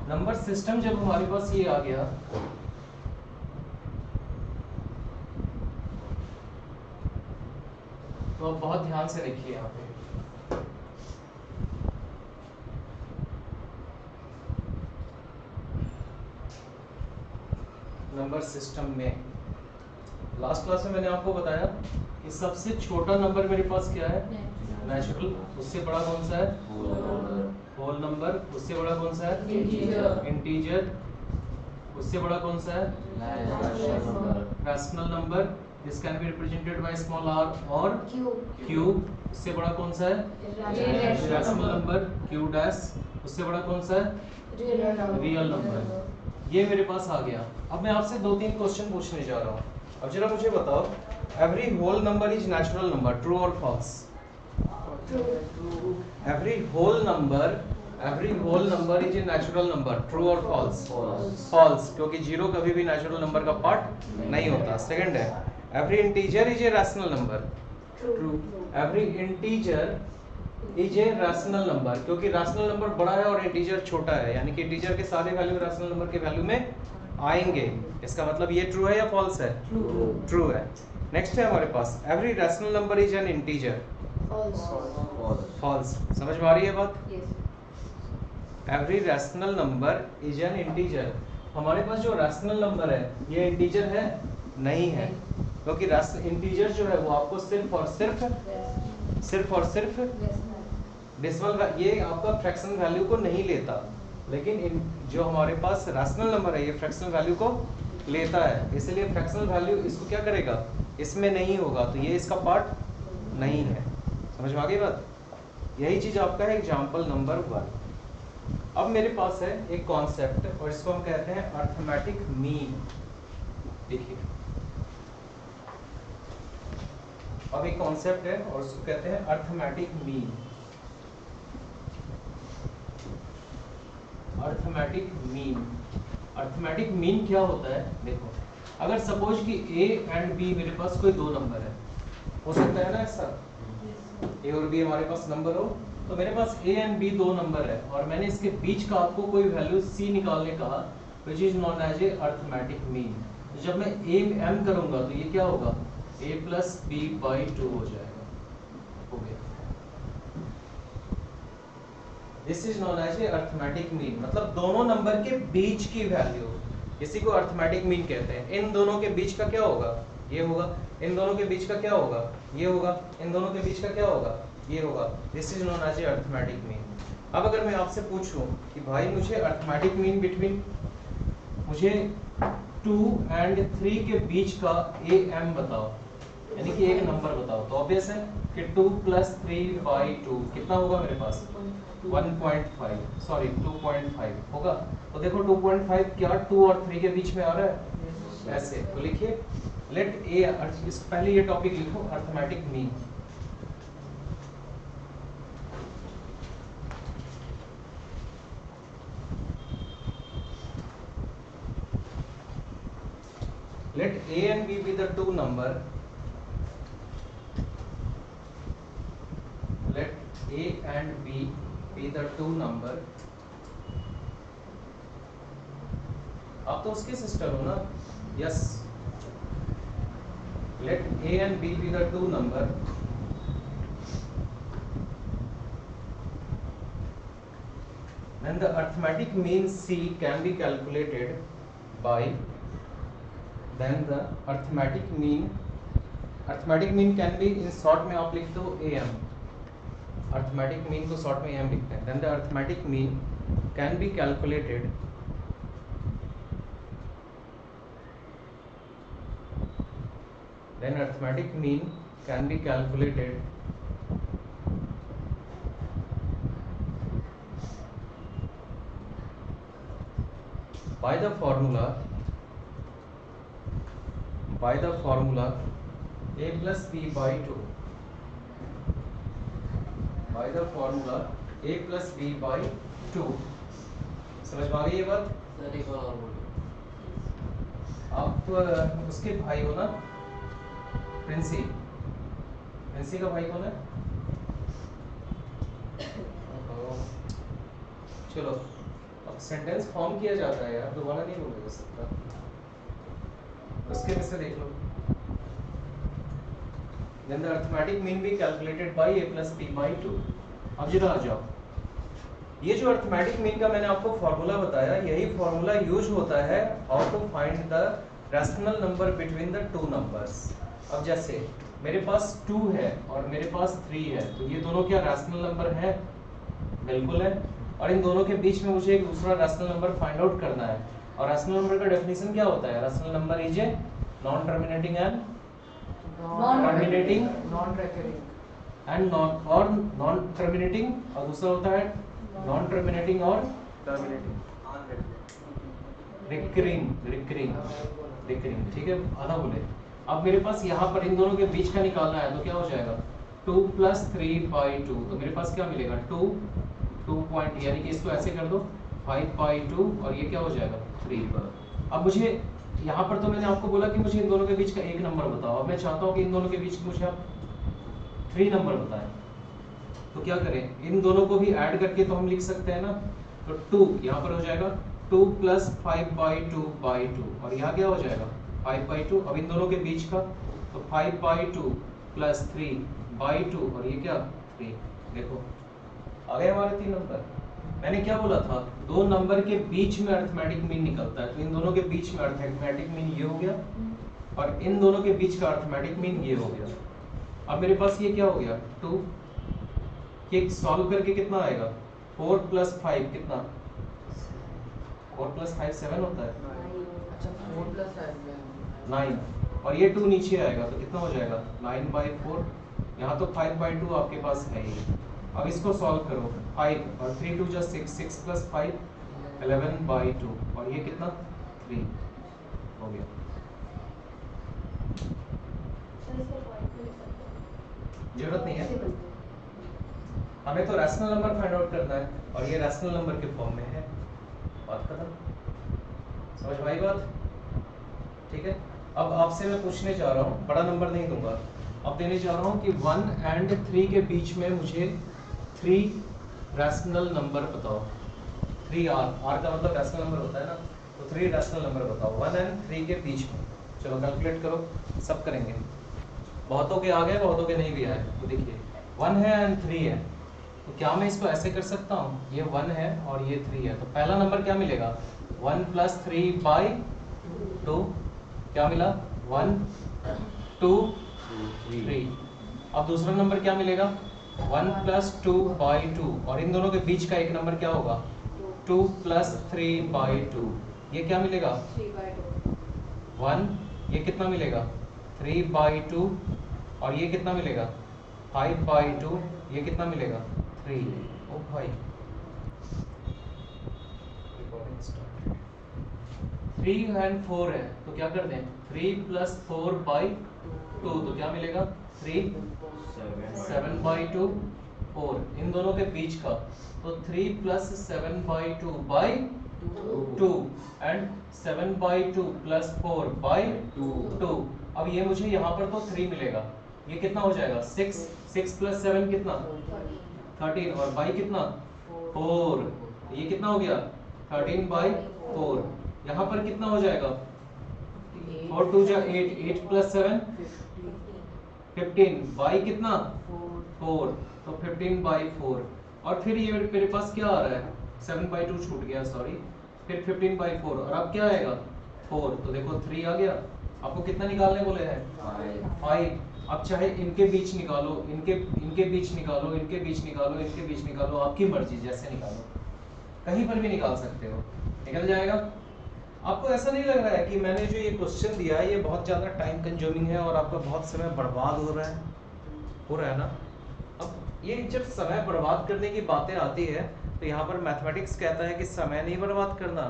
Number system जब हमारे पास ये आ गया, तो अब बहुत ध्यान से देखिए यहाँ पे। नंबर सिस्टम में लास्ट क्लास में मैंने आपको बताया कि सबसे छोटा नंबर मेरे पास क्या है, नेचुरल। उससे बड़ा कौन सा है, होल नंबर। उससे बड़ा कौन सा है, इंटीजर। उससे बड़ा कौन सा है, rational number. This can be represented by small R और क्यूब। उससे बड़ा कौन सा है, रैशनल नंबर, क्यू डैश। उससे बड़ा कौन सा है, रियल नंबर। ये मेरे पास आ गया। अब मैं आपसे 2-3 क्वेश्चन पूछने जा रहा हूँ। अब जरा मुझे बताओ, every whole number is natural number, true और false? Every whole number is a natural number, true और फॉल्स? फॉल्स, क्योंकि जीरो कभी भी नेचुरल नंबर का पार्ट नहीं होता। सेकंड है, every integer is a rational number, true. Every integer is a rational number, क्योंकि रैशनल नंबर बड़ा है और इंटीजर छोटा है, यानी कि इंटीजर के सारे वैल्यू रैशनल नंबर के वैल्यू में आएंगे। इसका मतलब ये ट्रू है या फॉल्स है, ट्रू है। नेक्स्ट है हमारे पास, every rational number is an integer, false. समझ में आ रही है बात? Every rational number is an integer. हमारे पास जो रैशनल नंबर है ये इंटीजर है? नहीं है, क्योंकि इंटीजर जो है वो आपको सिर्फ और सिर्फ डेसिमल, ये आपका फ्रैक्शनल वैल्यू को नहीं लेता। लेकिन जो हमारे पास रैशनल नंबर है ये फ्रैक्शनल वैल्यू को लेता है, इसलिए फ्रैक्शनल वैल्यू इसको क्या करेगा, इसमें नहीं होगा, तो ये इसका पार्ट नहीं है। समझ में आ गई बात? यही चीज आपका है एग्जाम्पल नंबर 1। अब मेरे पास है एक कॉन्सेप्ट और इसको हम कहते हैं अर्थमेटिक मीन। देखिए, अब एक कॉन्सेप्ट है और उसको कहते हैं arithmetic mean. Arithmetic mean, arithmetic mean क्या होता है? देखो, अगर सपोज कि ए एंड बी मेरे पास कोई दो नंबर है, हो सकता है ना ऐसा, ए और बी हमारे पास नंबर हो, तो मेरे पास ए एंड बी दो नंबर है और मैंने इसके बीच का आपको कोई वैल्यू सी निकालने कहा, which is known as a arithmetic mean. तो जब मैं ए एम करूंगा तो ये क्या होगा, ए प्लस बी बाई 2 हो जाएगा, हो गया। This is known as a arithmetic mean, मतलब दोनों नंबर के बीच की वैल्यू, इसी को अर्थमेटिक मीन कहते हैं। इन दोनों के बीच का क्या होगा, ये होगा। इन दोनों के बीच का क्या होगा, ये होगा। इन दोनों के बीच का क्या होगा, ये होगा। This is known as a arithmetic mean. अब अगर मैं आपसे पूछूं कि भाई मुझे अर्थमेटिक मीन बिटवीन, मुझे 2 एंड 3 के बीच का ए एम बताओ, यानी कि एक नंबर बताओ, तो ऑब्वियस है कि 2 प्लस 3 बाई 2 कितना होगा मेरे पास, 1.5, सॉरी 2.5 होगा। तो देखो 2.5 क्या 2 और 3 के बीच में आ रहा है, ऐसे। तो लिखिए लेट ए, इस पहले ये टॉपिक लिखो arithmetic mean. Let A and B be the two number. Let A and B be the two number. आप तो उसके सिस्टर हो ना, yes. Let A and B be the two number. Then the arithmetic mean C can be calculated by. Then the arithmetic mean can be in short में आप लिख दो AM, arithmetic mean को शॉर्ट में AM लिखते हैं। Then the arithmetic mean can be calculated by the formula A plus B by 2, by the formula A plus B by 2। समझ में आ गई ये बात? आप उसके भाई हो ना, प्रिंसी का भाई कौन है? चलो अब सेंटेंस फॉर्म किया जाता है यार, दोबारा नहीं बोला जा सकता। उसके में से देख लो, then the arithmetic mean be calculated by a plus p by 2। अब जरा आ जाओ, ये जो अर्थमेटिक मीन का मैंने आपको फॉर्मूला बताया, यही फॉर्मूला यूज होता है how to find the rational number between the two numbers. अब जैसे मेरे पास 2 है और मेरे पास 3 है, तो ये दोनों क्या रैशनल नंबर है? बिल्कुल है। और इन दोनों के बीच में मुझे एक दूसरा रैशनल नंबर फाइंड आउट करना है। और रैशनल नंबर का डेफिनेशन क्या होता है? Rational number is a non terminating and terminating non recurring and non terminating, और दूसरा होता है नॉन टर्मिनेटिंग और रिकरिंग रिकरिंग। ठीक है, आधा बोले। अब मेरे पास यहाँ पर इन दोनों के बीच का निकालना है, तो क्या हो जाएगा 2 + 3/2। तो मेरे पास क्या मिलेगा 2 पॉइंट, यानी कि इसको ऐसे कर दो 5/2 और ये क्या हो जाएगा 3। अब मुझे यहाँ पर तो मैंने आपको बोला कि मुझे इन दोनों के बीच का एक नंबर बताओ। अब मैं चाहता हूँ कि इन दोनों के बीच मुझे आप 3 नंबर बताएं। तो क्या करें, इन दोनों को भी ऐड करके तो हम लिख सकते हैं ना। तो 2 यहाँ पर हो जाएगा 2 + 5/2/2 और यहाँ क्या हो जाएगा 5/2। अब इन दोनों के बीच का तो 5/2 + 3/2 और ये क्या 3। देखो आ गए हमारे 3 नंबर। मैंने क्या बोला था, दो नंबर के बीच में अरिथमेटिक मीन निकलता है। तो इन दोनों के बीच में अरिथमेटिक मीन ये हो गया और इन दोनों के बीच का अरिथमेटिक मीन ये हो गया। अब मेरे पास ये क्या हो गया 2, ये सॉल्व करके कितना आएगा 4 + 5 कितना 4 + 5 7 होता है। अच्छा 4 + 5 9 और ये 2 नीचे आएगा तो कितना हो जाएगा 9/4। यहाँ तो 5/2 आपके पास है ही। अब इसको सॉल्व करो, 5 और 3 2 = 6, 6 + 5 11/2 और ये कितना 3 हो गया। जरूरत नहीं है, हमें तो रैशनल नंबर फाइंड आउट करना है और ये रैशनल नंबर के फॉर्म में है। बात खत्म, समझ में आई बात? ठीक है, अब आपसे मैं पूछने जा रहा हूँ, बड़ा नंबर नहीं दूंगा, अब देने जा रहा हूँ कि 1 और 3 के बीच में मुझे 3 रैशनल नंबर बताओ। 3R का मतलब रैशनल नंबर होता है ना, तो 3 रैशनल नंबर बताओ 1 और 3 के बीच में। चलो कैलकुलेट करो, सब करेंगे। बहुतों के आ गए, बहुतों के नहीं भी आए। तो देखिए 1 है और 3 है, तो क्या मैं इसको ऐसे कर सकता हूँ, ये 1 है और ये 3 है, तो पहला नंबर क्या मिलेगा 1 + 3/2 क्या मिला 1 2 3। अब दूसरा नंबर क्या मिलेगा 1 + 2/2 और इन दोनों के बीच का एक नंबर क्या होगा 2 + 3/2। ये क्या मिलेगा 1, ये कितना मिलेगा 3/2 और ये कितना मिलेगा 5/2, ये कितना मिलेगा 3। ओ भाई 3 और 4 है, तो क्या कर दें 3 + 4/2 तो क्या मिलेगा 3 7/2 4। इन दोनों के बीच का तो 3 + 7/2/2 एंड 7/2 + 4/2। अब ये मुझे यहाँ पर तो 3 मिलेगा, ये कितना हो जाएगा 6 + 7 कितना 13 और बाई कितना 4, ये कितना हो गया 13/4। यहाँ पर कितना हो जाएगा 4 2 = 8, 8 + 7 15 बाई कितना 4, तो 15/4। और फिर ये मेरे पास क्या आ रहा है 7/2 छूट गया सॉरी, फिर 15/4 और अब क्या आएगा 4, तो देखो 3 आ गया। आपको कितना निकालने बोले हैं 5। अब चाहे इनके बीच निकालो, इनके बीच निकालो, इनके बीच निकालो, इनके बीच निकालो, आपकी मर्जी, जैसे निकालो, कहीं पर भी निकाल सकते हो, निकल जाएगा। आपको ऐसा नहीं लग रहा है कि मैंने जो ये क्वेश्चन दिया है ये बहुत ज़्यादा टाइम कंज्यूमिंग है और आपका बहुत समय बर्बाद हो रहा है ना? अब ये जब समय बर्बाद करने की बातें आती है तो यहाँ पर मैथमेटिक्स कहता है कि समय नहीं बर्बाद करना,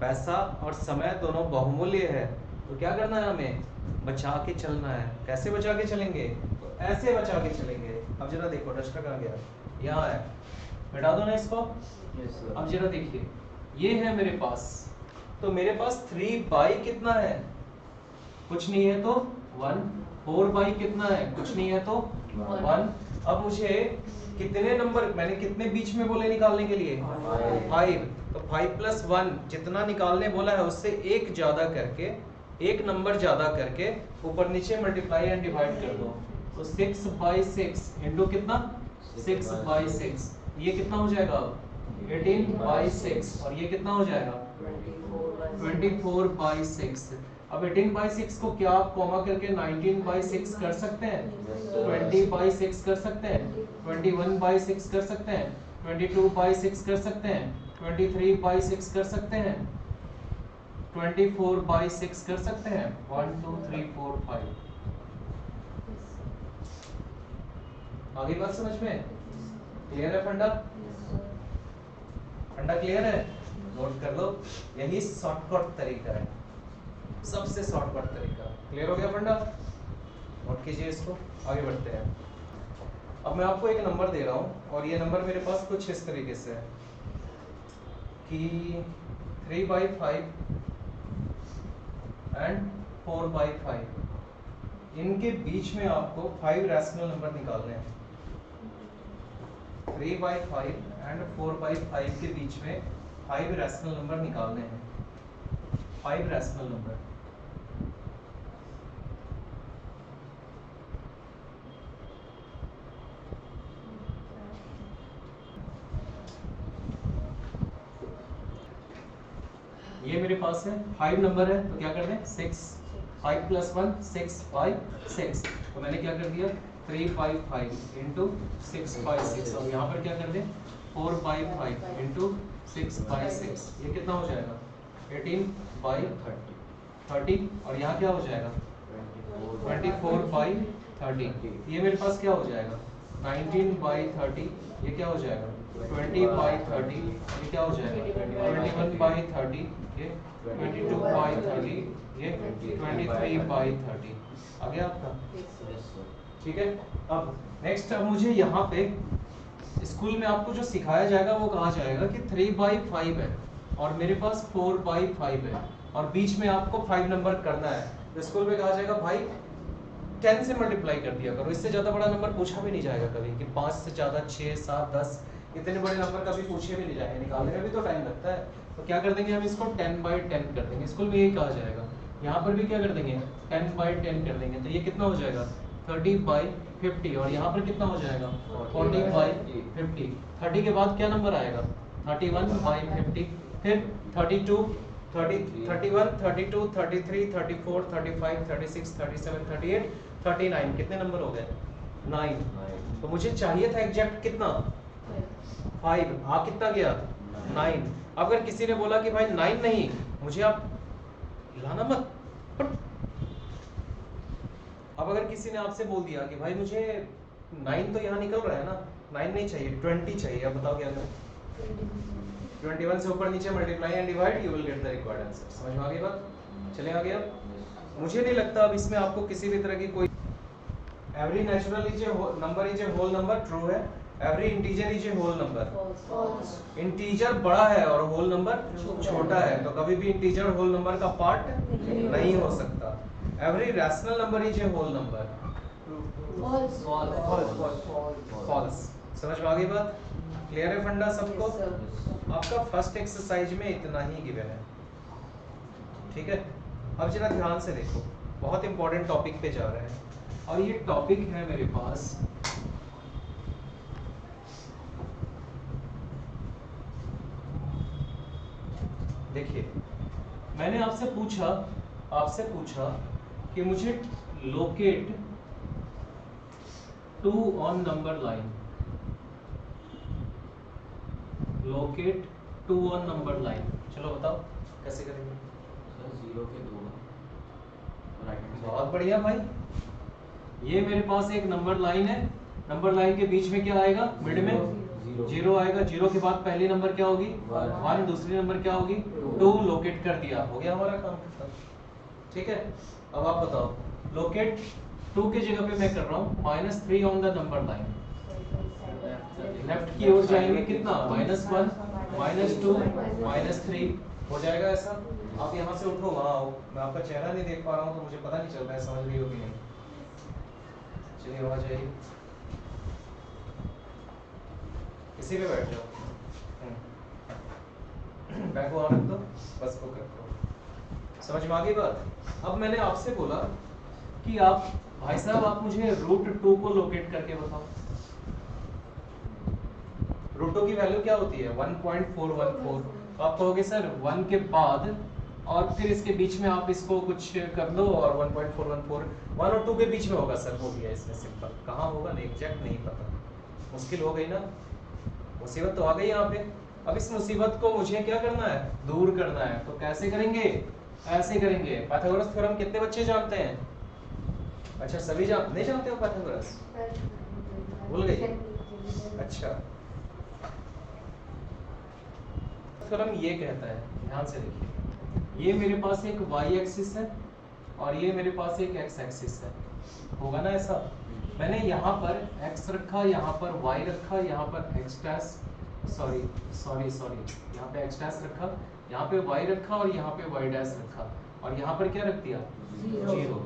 पैसा और समय दोनों बहुमूल्य है, तो क्या करना है हमें बचा के चलना है। कैसे बचा के चलेंगे, तो ऐसे बचा के चलेंगे। अब जरा देखो डस्टर कहाँ गया, यहाँ है, मिटा दो ना इसको। अब जरा देखिए ये है मेरे पास, तो मेरे पास 3/, कितना है कुछ नहीं है तो 1, 4/, कितना है कुछ नहीं है तो 1, अब मुझे कितने नंबर, मैंने कितने बीच में बोले निकालने के लिए? 5। तो 5 + 1 जितना निकालने बोला है उससे एक ज्यादा करके, एक नंबर ज्यादा करके ऊपर नीचे मल्टीप्लाई एंड डिवाइड कर दो। तो 6/6 इंटू कितना? 6/6। ये कितना हो जाएगा? 18/6। और ये कितना हो जाएगा? 24/6। अब 18/6 को क्या आप कॉमा करके 19/6 कर सकते हैं? 20/6 कर सकते हैं, 21/6 कर सकते हैं, 22/6 कर सकते हैं, 23/6 कर सकते हैं, 24/6 कर सकते हैं। 1 2 3 4 5। आगे बात समझ में क्लियर है? फंडा फंडा क्लियर है? नोट कर लो, यही शॉर्टकट तरीका है, सबसे शॉर्टकट तरीका। क्लियर हो गया फंडा? नोट कीजिए इसको, आगे बढ़ते हैं। अब मैं आपको एक नंबर दे रहा हूं और ये नंबर मेरे पास कुछ इस तरीके से है कि 3/5 एंड 4/5, इनके बीच में आपको 5 रैशनल नंबर निकालने हैं। 3/5 एंड 4/5 के बीच में 5 रैशनल नंबर निकालने हैं। 5 रैशनल नंबर। ये मेरे पास है 5 नंबर है, तो क्या कर दें? 6। 5 + 1 6/6। तो मैंने क्या कर दिया? 3/5 इंटू 6/6। और यहाँ पर क्या कर दें? 4/5 इंटू 6/6। ये कितना हो जाएगा? 18/30। और यहाँ क्या हो जाएगा? 24/30। ये मेरे पास क्या हो जाएगा? 19/30। ये क्या हो जाएगा? 20/30। ये क्या हो जाएगा? 21/30। ये 22/30। ये 23/30। आ गया आपका? ठीक है। अब नेक्स्ट, अब मुझे यहाँ पे स्कूल में आपको जो सिखाया जाएगा वो कहा जाएगा कि 3/5 है और मेरे पास 4/5 है और बीच में आपको 5 नंबर करना है। तो स्कूल में कहा जाएगा भाई 10 से मल्टीप्लाई कर दिया करो, इससे ज्यादा बड़ा नंबर पूछा भी नहीं जाएगा कभी कि 5 से ज्यादा 6 7 10 इतने बड़े नंबर कभी पूछे भी नहीं जाएंगे, निकालने में भी तो टाइम लगता है। तो क्या कर देंगे हम इसको 10/10 कर देंगे। स्कूल में यही कहा जाएगा। यहाँ पर भी क्या कर देंगे? 10/10 कर देंगे। तो ये कितना हो जाएगा? 30/50। और यहाँ पर कितना हो जाएगा? 40/50। 30 के बाद क्या नंबर आएगा? 31/50। फिर 32, 31, 32, 33, 34, 35, 36, 37, 38, 39। कितने नंबर हो गए? 9। तो मुझे चाहिए था एग्जैक्ट कितना? 5। आ कितना गया? 9। अगर किसी ने बोला कि भाई 9 नहीं, मुझे आप हिलाना मत। अब अगर किसी ने आपसे बोल दिया कि भाई मुझे 9 तो यहाँ निकल रहा है ना, 9 नहीं चाहिए, 20 चाहिए, अब बताओ क्या करें? 21 से ऊपर नीचे multiply and divide, you will get the required answer. समझ में आ गई बात? चले आगे। अब मुझे नहीं लगता अब इसमें आपको किसी भी तरह की कोई, every natural is a number is a whole number, true है। Every integer is a whole number, integer बड़ा है और होल नंबर छोटा है, तो कभी भी इंटीजर होल नंबर का पार्ट नहीं हो सकता। Every rational number is a whole number, false. समझ में आ गई बात? क्लियर है फंडा सबको? आपका फर्स्ट एक्सरसाइज में इतना ही गिवन है, ठीक है। अब जरा ध्यान से देखो, बहुत इंपॉर्टेंट टॉपिक पे जा रहे हैं और ये टॉपिक है मेरे पास देखिए, मैंने आपसे पूछा कि मुझे locate 2 on number line, locate 2 on number line. चलो बताओ कैसे करेंगे? सर 0 के 2 बहुत बढ़िया भाई। ये मेरे पास एक नंबर लाइन है, नंबर लाइन के बीच में क्या आएगा? मिड में 0 आएगा। 0 के बाद पहली नंबर क्या होगी? 1। दूसरी नंबर क्या होगी? 2। लोकेट कर दिया, हो गया हमारा काम खत्म। ठीक है। अब आप बताओ, लोकेट 2 के जगह पे मैं कर रहा हूँ -3 on the number line. Left की ओर जाएंगे कितना? -1, -2, -3 हो जाएगा ऐसा। आप यहाँ से उठो, वहाँ आओ। मैं आपका चेहरा नहीं देख पा रहा हूँ तो मुझे पता नहीं चल रहा है समझ रही हो कि नहीं। चलिए वहाँ जाइए। इसी पे बैठ जाओ। बैग को वहाँ रख दो, बस बुक रखो। समझ में आ गई बात? अब मैंने आपसे बोला कि आप भाई साहब आप मुझे रूट 2 को लोकेट करके बताओ। रूट 2 की वैल्यू क्या होती है? 1.414। तो आप कहोगे सर 1 के बाद और फिर इसके बीच में आप इसको कुछ कर लो और 1.414 1 और 2 के बीच में होगा सर, हो गया इसमें सिंपल। कहाँ होगा नहीं, एग्जैक्ट नहीं पता, मुश्किल हो गई ना, मुसीबत तो आ गई यहाँ पे। अब इस मुसीबत को मुझे क्या करना है? दूर करना है। तो कैसे करेंगे? ऐसे करेंगे। पाइथागोरस थ्योरम कितने बच्चे जानते हैं? अच्छा सभी नहीं जानते हो पाइथागोरस? भूल गई? अच्छा, थ्योरम ये कहता है, ध्यान से देखिए, ये मेरे पास एक y एक्सिस है और ये मेरे पास एक x एक्सिस है, होगा ना ऐसा? मैंने यहाँ पर x रखा, यहाँ पर y रखा, यहाँ पर x डैश सॉरी यहाँ पे x डैश रखा, यहाँ पे y रखा और यहाँ पे y डैश रखा और यहाँ पर क्या रख दिया? 0।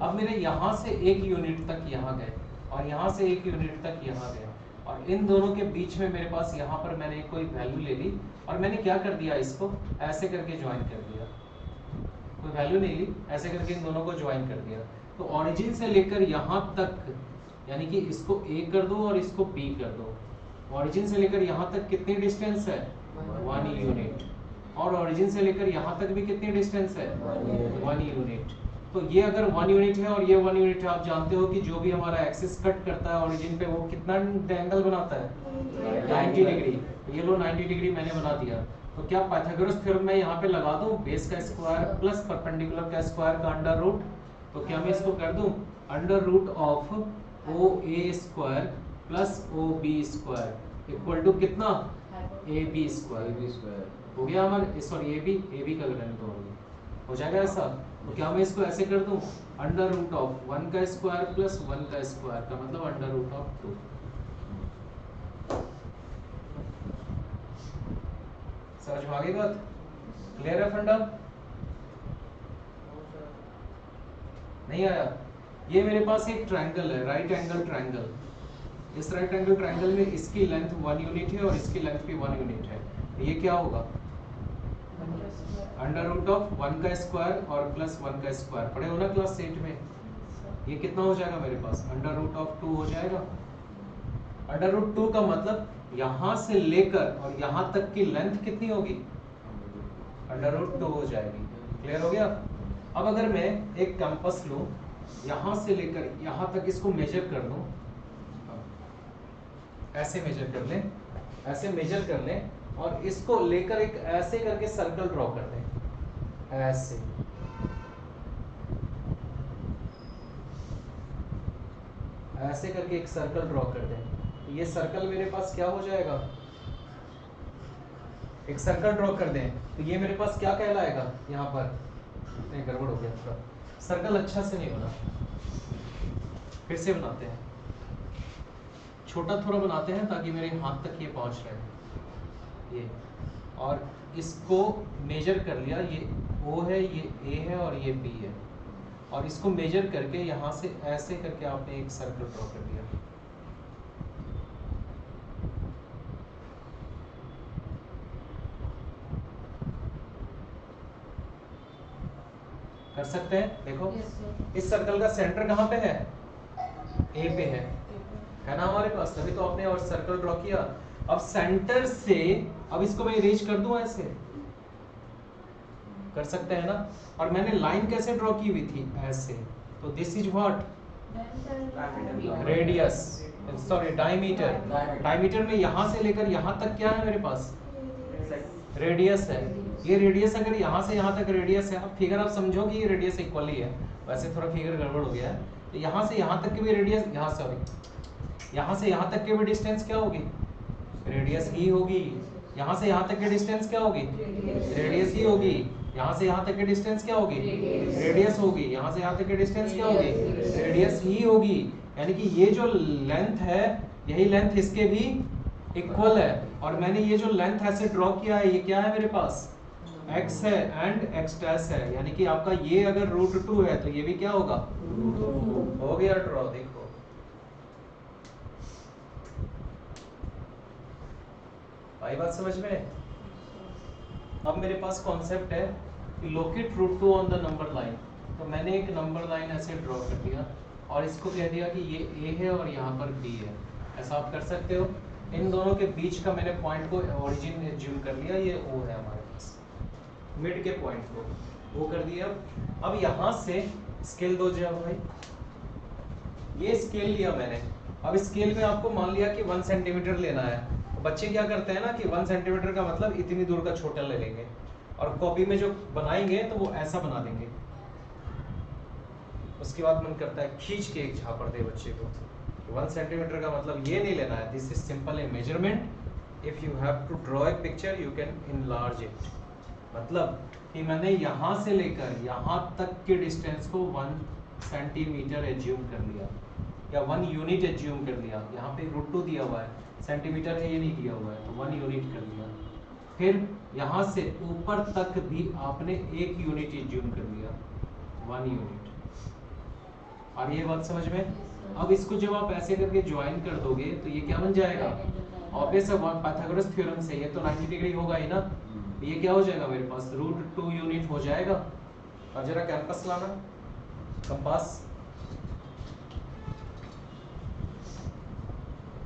अब मेरे यहाँ से 1 यूनिट तक यहाँ गए और यहाँ से 1 यूनिट तक यहाँ गए और इन दोनों के बीच में मेरे पास यहाँ पर मैंने कोई वैल्यू ले ली और मैंने क्या कर दिया? इसको ऐसे करके ज्वाइन कर दिया। कोई वैल्यू नहीं ली, ऐसे करके इन दोनों को ज्वाइन कर दिया। तो ओरिजिन से लेकर यहाँ तक, यानी कि इसको A कर दो और इसको B कर दो। ओरिजिन से लेकर यहाँ तक कितनी डिस्टेंस है? 1 यूनिट। और ओरिजिन से लेकर यहाँ तक भी कितनी डिस्टेंस है? 1 यूनिट। तो ये अगर 1 यूनिट है और ये 1 यूनिट है, आप जानते हो कि जो भी हमारा एक्सिस कट करता है ओरिजिन पे, वो कितना एंगल बनाता है? 90 डिग्री। ये लो 90 डिग्री मैंने बना दिया। तो क्या पाइथागोरस थ्योरम मैं यहाँ पे लगा दूं? बेस का स्क्वायर प्लस परपेंडिकुलर का स्क्वायर का अंडर रूट। तो क्या मैं इसको कर दूं? Under root of OA square plus OB square equal to कितना? AB square. हो गया हमारे, सॉरी AB का ग्रेडियंट हो जाएगा ऐसा। तो क्या मैं इसको ऐसे कर दूं? अंडर रूट ऑफ 1 का स्क्वायर प्लस 1 का स्क्वायर का मतलब अंडर रूट ऑफ 2। समझ में आ गई बात? क्लियर है फंडा? नहीं आया? ये मेरे पास एक ट्रायंगल है, राइट एंगल ट्रायंगल। इस राइट एंगल ट्रायंगल में इसकी लेंथ 1 यूनिट है और इसकी लेंथ भी 1 यूनिट है। ये क्या होगा? अंडर रूट ऑफ 1 का स्क्वायर और प्लस 1 का स्क्वायर। पढ़े हो ना क्लास 8 में? ये कितना हो जाएगा मेरे पास? अंडर रूट ऑफ 2 हो जाएगा। अंडर रूट 2 का मतलब यहाँ से लेकर और यहाँ तक की लेंथ कितनी होगी? अंडर रूट 2 हो जाएगी। क्लियर हो गया? अब अगर मैं एक कंपास लूं, यहाँ से लेकर यहाँ तक इसको मेजर कर दूं, ऐसे मेजर कर लें, ऐसे मेजर कर लें और इसको लेकर एक ऐसे करके सर्कल ड्रॉ कर दें, ऐसे। ऐसे करके एक सर्कल ड्रॉ कर दें। ये सर्कल मेरे पास क्या हो जाएगा? एक सर्कल ड्रॉ कर दें तो ये मेरे पास क्या कहलाएगा? यहाँ पर नहीं, गड़बड़ हो गया थोड़ा, सर्कल अच्छा से नहीं बना, फिर से बनाते हैं। छोटा थोड़ा बनाते हैं ताकि मेरे हाथ तक ये पहुंच रहे। ये और इसको मेजर कर लिया, ये O है, ये A है और ये B है, और इसको मेजर करके यहाँ से ऐसे करके आपने एक सर्कल ड्रॉ कर दिया। कर सकते हैं? देखो इस सर्कल का सेंटर कहाँ पे है? A पे है ना हमारे पास, तभी तो आपने और सर्कल ड्रॉ किया। अब सेंटर से अब इसको मैं इरेज कर दूं, ऐसे कर सकते हैं ना? और मैंने लाइन कैसे ड्रॉ की हुई थी? ऐसे। तो this is what? Radius, sorry diameter. Diameter में यहाँ से लेकर यहाँ तक क्या है मेरे पास? रेडियस है। ये रेडियस अगर यहाँ से यहाँ तक रेडियस है, अब फिगर आप समझो कि ये रेडियस इक्वल ही है, वैसे थोड़ा फिगर गड़बड़ हो गया है। तो यहाँ से यहाँ तक की भी रेडियस, यहाँ से यहाँ तक की भी डिस्टेंस क्या होगी? रेडियस ही होगी। यहाँ से यहाँ तक की डिस्टेंस क्या होगी? रेडियस ही होगी। यहाँ से यहाँ तक की डिस्टेंस क्या होगी? रेडियस होगी। यहाँ से यहाँ तक की डिस्टेंस क्या होगी? रेडियस ही होगी। यानी कि ये जो लेंथ है, यही लेंथ इसके भी इक्वल है। और मैंने ये जो लेंथ ऐसे ड्रॉ किया है, ये क्या है मेरे पास? x है एंड x डैश है। यानी कि आपका ये अगर रूट 2 है तो ये भी क्या होगा? हो गया ड्रॉ। देखो आई बात समझ में? अब मेरे पास कॉन्सेप्ट है कि locate root 2 on the number line. तो मैंने एक नंबर लाइन ऐसे ड्रॉ कर दिया और इसको कह दिया कि ये ए है और यहाँ पर बी है। ऐसा आप कर सकते हो। इन दोनों के बीच का मैंने पॉइंट को ओरिजिन एज्यूम कर लिया, ये ओ है हमारे पास, मिड के पॉइंट को वो कर दिया। अब यहाँ से स्केल दो जाओ भाई, ये स्केल लिया मैंने। अब स्केल में आपको मान लिया कि 1 सेंटीमीटर लेना है। तो बच्चे क्या करते हैं ना कि 1 सेंटीमीटर का मतलब इतनी दूर का छोटा ले लेंगे और कॉपी में जो बनाएंगे तो वो ऐसा बना देंगे। उसके बाद मन करता है खींच के एक झापड़ दे बच्चे को। 1 सेंटीमीटर का मतलब ये नहीं लेना है। This is simple a measurement. If you have to draw a picture you can enlarge it. मतलब कि मैंने यहाँ से लेकर यहाँ तक के डिस्टेंस को 1 सेंटीमीटर एज्यूम कर लिया या 1 यूनिट एज्यूम कर लिया। यहाँ पे √2 दिया हुआ है, सेंटीमीटर है ये नहीं दिया हुआ है, तो 1 यूनिट कर लिया। फिर यहाँ से ऊपर तक भी आपने 1 यूनिट एज्यूम कर लिया, 1 यूनिट। और ये बात समझ में? अब इसको जब आप ऐसे करके ज्वाइन कर दोगे तो ये क्या बन जाएगा? ऑब्वियस है, पाइथागोरस थ्योरम से ये तो 90 डिग्री होगा ही ना। ये क्या हो जाएगा मेरे पास? √2 यूनिट हो जाएगा। और जरा कैंपस लाना, कंपास।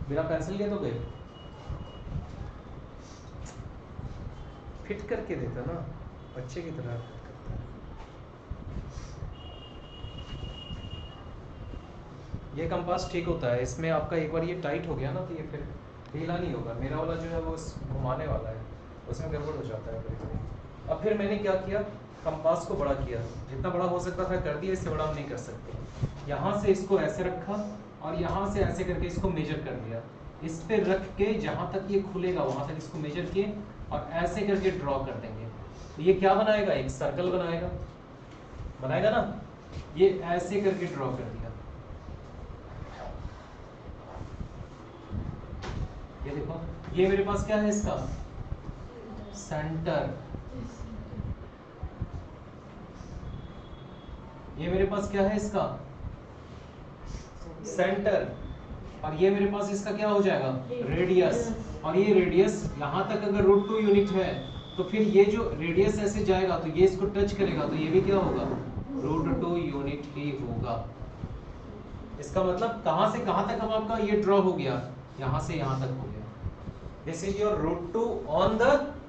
बिना पेंसिल के दोगे? फिट करके देता ना, बच्चे की तरह। ये कंपास ठीक होता है, इसमें आपका एक बार ये टाइट हो गया ना तो ये फिर ढीला नहीं होगा। मेरा वाला जो है वो घुमाने वाला है, उसमें गड़बड़ हो जाता है कभी-कभी। अब फिर मैंने क्या किया, कंपास को बड़ा किया, जितना बड़ा हो सकता था कर दिया, इससे बड़ा हम नहीं कर सकते। यहाँ से इसको ऐसे रखा और यहाँ से ऐसे करके इसको मेजर कर दिया। इस पे रख के जहाँ तक ये खुलेगा वहाँ तक इसको मेजर किए और ऐसे करके ड्रॉ कर देंगे। तो ये क्या बनाएगा? एक सर्कल बनाएगा, बनाएगा ना। ये ऐसे करके ड्रॉ कर दिया। ये देखो, ये मेरे पास क्या है, इसका सेंटर। ये मेरे पास क्या है, इसका सेंटर। और ये मेरे पास इसका क्या हो जाएगा? रेडियस। और ये रेडियस यहाँ तक अगर √2 यूनिट है तो फिर ये जो रेडियस ऐसे जाएगा तो ये इसको टच करेगा तो ये भी क्या होगा? √2 यूनिट ही होगा। इसका मतलब कहाँ से कहाँ तक अब आपका ये ड्रॉ हो गया? यहाँ से यहाँ तक हो गया। This is your √2 on the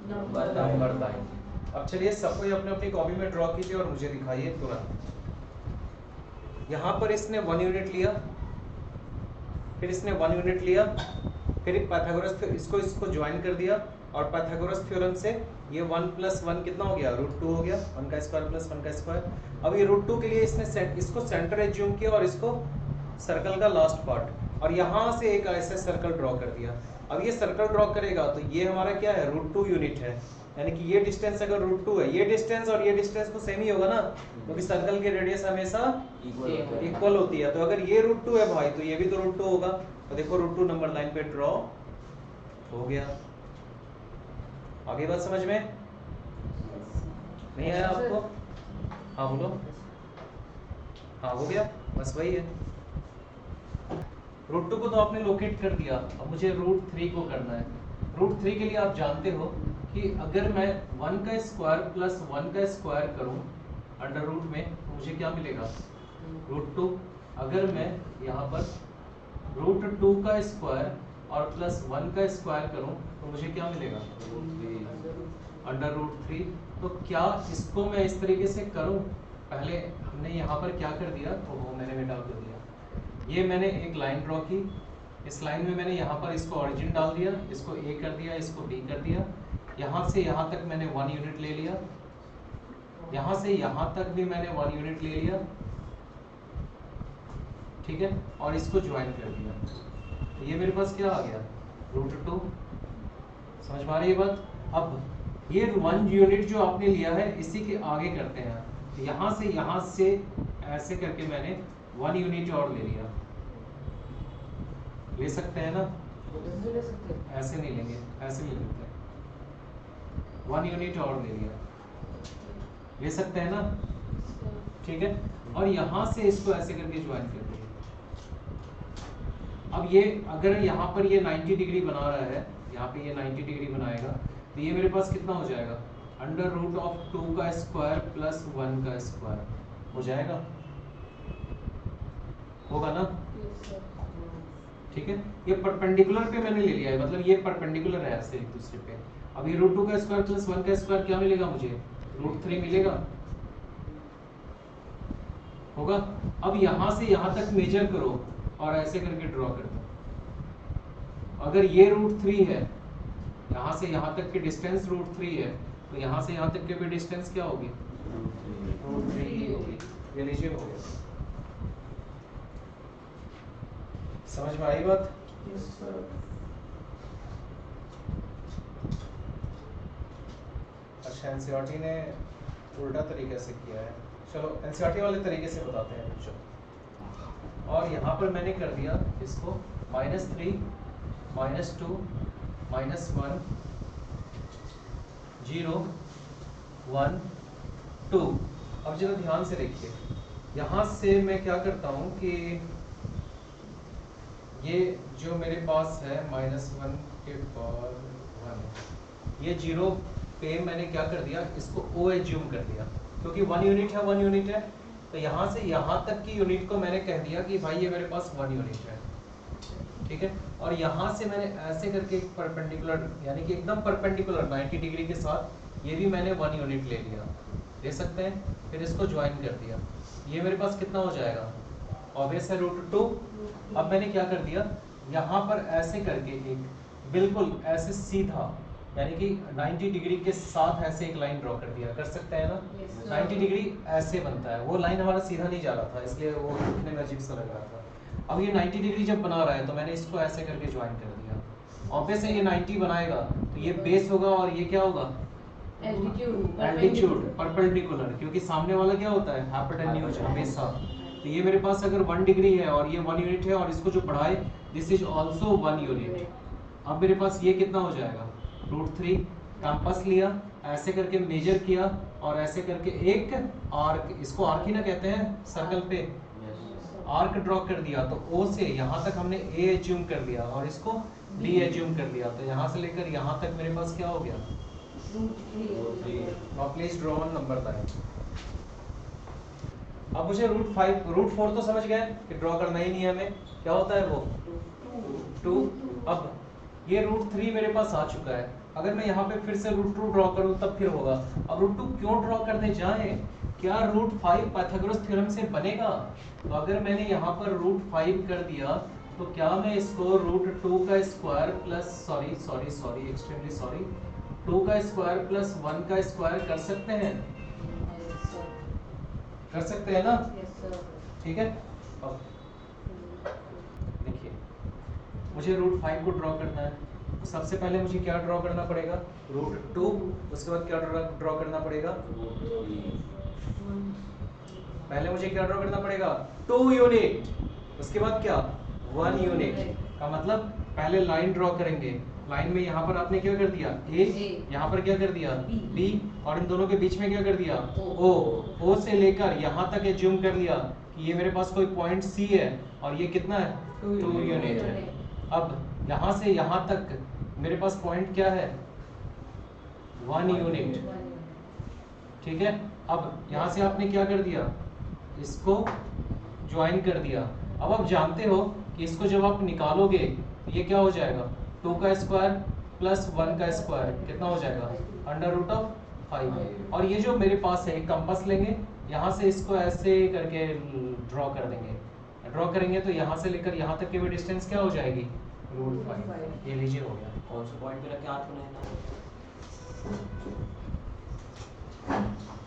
number line. अब चलिए सब कोई अपने अपनी कॉपी में ड्रॉ कीजिए और मुझे दिखाइए तुरंत। यहाँ पर इसने 1 यूनिट लिया, फिर इसने 1 यूनिट लिया, फिर पाइथागोरस इसको ज्वाइन कर दिया और पाइथागोरस थ्योरम से ये 1 + 1 कितना हो गया? √2 हो गया। 1 का स्क्वायर + 1 का स्क्वायर। अब ये √2 के लिए इसने इसको सेंटर एज्यूम किया और इसको सर्कल का लास्ट पार्ट, और यहाँ से एक ऐसा सर्कल ड्रॉ कर दिया। अब ये सर्कल ड्रॉ करेगा तो ये हमारा क्या है? √2 यूनिट है। यानी कि ये डिस्टेंस अगर √2 है, ये डिस्टेंस और ये डिस्टेंस तो सेम ही होगा ना, क्योंकि सर्कल की रेडियस हमेशा इक्वल होती है। तो अगर ये √2 है भाई तो ये भी तो √2 होगा। तो देखो √2 नंबर लाइन पे ड्रॉ हो गया। आगे बात समझ में नहीं आया आपको? हाँ बोलो। हाँ हो गया, बस वही है। √2 को तो आपने लोकेट कर दिया। अब मुझे √3 को करना है। √3 के लिए आप जानते हो कि अगर मैं 1 का स्क्वायर + 1 का स्क्वायर करूं अंडर रूट में तो मुझे क्या मिलेगा? √2। अगर मैं यहाँ पर √2 का स्क्वायर और +1 का स्क्वायर करूं तो मुझे क्या मिलेगा? अंडर √3। तो क्या इसको मैं इस तरीके से करूं? पहले हमने यहाँ पर क्या कर दिया, तो वो मैंने मिटा कर दिया। ये मैंने एक लाइन ड्रॉ की, इस लाइन में मैंने यहाँ पर इसको ऑरिजिन डाल दिया, इसको A कर दिया, इसको B कर दिया। यहाँ से यहाँ तक मैंने 1 यूनिट ले लिया, यहाँ से यहाँ तक भी मैंने 1 यूनिट ले लिया, ठीक है, और इसको ज्वाइन कर दिया। तो ये मेरे पास क्या आ गया? √2। समझ पा रही है बात? अब ये 1 यूनिट जो आपने लिया है इसी के आगे करते हैं। तो यहाँ से ऐसे करके मैंने 1 यूनिट और ले लिया। ले सकते हैं ना? ऐसे नहीं लेंगे, ऐसे ले लेते हैं। 1 यूनिट और ले लिया, ले सकते हैं ना? ठीक है। और यहाँ से इसको ऐसे करके ज्वाइन कर दिया। अब ये अगर यहाँ पर ये 90 डिग्री बना रहा है यहाँ पे ये 90 डिग्री बनाएगा, तो ये मेरे पास कितना हो जाएगा, अंडर रूट ऑफ 2 का स्क्वायर प्लस 1 का स्क्वायर हो जाएगा, होगा ना? ठीक है, ये परपेंडिकुलर पे मैंने ले लिया है, मतलब ये परपेंडिकुलर है ऐसे एक दूसरे पे। अब ये रूट 2 का स्क्वायर प्लस 1 का स्क्वायर क्या मिलेगा मुझे, रूट 3 मिलेगा, होगा। अब यहां से यहां तक मेजर करो और ऐसे करके ड्रॉ कर दो। अगर ये रूट 3 है, यहां से यहां तक की डिस्टेंस रूट 3 है, तो यहां से यहां तक की भी डिस्टेंस क्या होगी, रूट 3 ही होगी। ये लीजिए हो गया, समझ में आई बात? अच्छा, एनसीईआरटी ने उल्टा तरीके से किया है, चलो एनसीईआरटी वाले तरीके से बताते हैं बच्चों। और यहाँ पर मैंने कर दिया इसको -3 -2 -1 0 1 2। अब जरा ध्यान से देखिए, यहाँ से मैं क्या करता हूँ कि ये जो मेरे पास है -1 के पावर 1, ये 0 पे मैंने क्या कर दिया, इसको O एज्यूम कर दिया, क्योंकि 1 यूनिट है, 1 यूनिट है, तो यहाँ से यहाँ तक की यूनिट को मैंने कह दिया कि भाई ये मेरे पास 1 यूनिट है, ठीक है। और यहाँ से मैंने ऐसे करके एक परपेंडिकुलर, यानी कि एकदम परपेंडिकुलर 90 डिग्री के साथ ये भी मैंने 1 यूनिट ले लिया, ले सकते हैं, फिर इसको ज्वाइन कर दिया, ये मेरे पास कितना हो जाएगा, ऑब्वियस है रूट 2। अब मैंने क्या कर दिया, यहाँ पर ऐसे करके एक बिल्कुल ऐसे सीधा, यानी कि 90 डिग्री के साथ ऐसे एक लाइन ड्रॉ कर दिया, कर सकते हैं ना? 90 डिग्री ऐसे बनता है, वो लाइन हमारा सीधा नहीं जा रहा था, इसलिए वो दिखने में अजीब सा लग रहा था। अब ये 90 डिग्री जब बना रहा है, तो मैंने इसको ऐसे करके ज्वाइन कर दिया, ऑब्वियस है ये 90 बनाएगा, तो ये बेस होगा और ये क्या होगा, एल्टीट्यूड परपेंडिकुलर, क्योंकि सामने वाला क्या होता है, हाइपोटेन्यूज हमेशा। तो ये मेरे पास अगर 1 डिग्री है और ये 1 यूनिट है, और इसको जो बढ़ाए दिस इज आल्सो 1 यूनिट। अब मेरे पास ये कितना हो जाएगा, रूट 3। कंपास लिया, ऐसे करके मेजर किया, और ऐसे करके एक आर्क, इसको आर्क ही ना कहते हैं सर्कल पे, आर्क ड्रॉ कर दिया। तो O से यहाँ तक हमने A एज्यूम कर लिया और इसको D एज्यूम कर लिया, तो यहाँ से लेकर यहाँ तक मेरे पास क्या हो गया, now please draw on number line. अब मुझे रूट 4 तो समझ गए कि ड्रॉ करना ही नहीं है हमें, क्या होता है वो 2। अब ये रूट 3 मेरे पास आ चुका है, अगर मैं यहाँ पे फिर से रूट 2 ड्रॉ करूँ तब फिर होगा। अब रूट 2 क्यों ड्रॉ करने जाएं, क्या रूट 5 पाइथागोरस थ्योरम से बनेगा? तो अगर मैंने यहाँ पर रूट 5 कर दिया, तो क्या मैं इसको रूट 2 का square plus sorry extremely sorry 2 का स्क्वायर प्लस 1 का स्क्वायर कर सकते हैं? कर सकते हैं ना? ठीक है। अब देखिए, मुझे रूट 5 को ड्रॉ करना है, सबसे पहले मुझे क्या ड्रॉ करना पड़ेगा, रूट 2, उसके बाद क्या ड्रॉ करना पड़ेगा, पहले मुझे क्या ड्रॉ करना पड़ेगा, 2 यूनिट, उसके बाद क्या, 1 यूनिट। का मतलब पहले लाइन ड्रॉ करेंगे, लाइन में यहाँ पर आपने क्या कर दिया, A, यहाँ पर क्या कर दिया, B, और इन दोनों के बीच में क्या कर दिया, O से लेकर यहाँ तक एज्यूम कर लिया कि ये मेरे पास कोई पॉइंट C है, और ये कितना है, 2 यूनिट है। अब यहाँ से यहाँ तक मेरे पास पॉइंट क्या है, 1 यूनिट, ठीक है। अब यहाँ से आपने क्या कर दिया, इसको ज्वाइन कर दिया। अब आप जानते हो कि इसको जब आप निकालोगे तो ये क्या हो जाएगा, 2 का स्क्वायर प्लस 1 का स्क्वायर कितना हो जाएगा, अंडर रूट ऑफ 5। और ये जो मेरे पास है, कंपास लेंगे, यहाँ से इसको ऐसे करके ड्रॉ कर देंगे, ड्रॉ करेंगे तो यहाँ से लेकर यहाँ तक की भी डिस्टेंस क्या हो जाएगी, रूट 5। ये लीजिए हो गया। कौन सा पॉइंट पे रख के हाथ बनाएगा?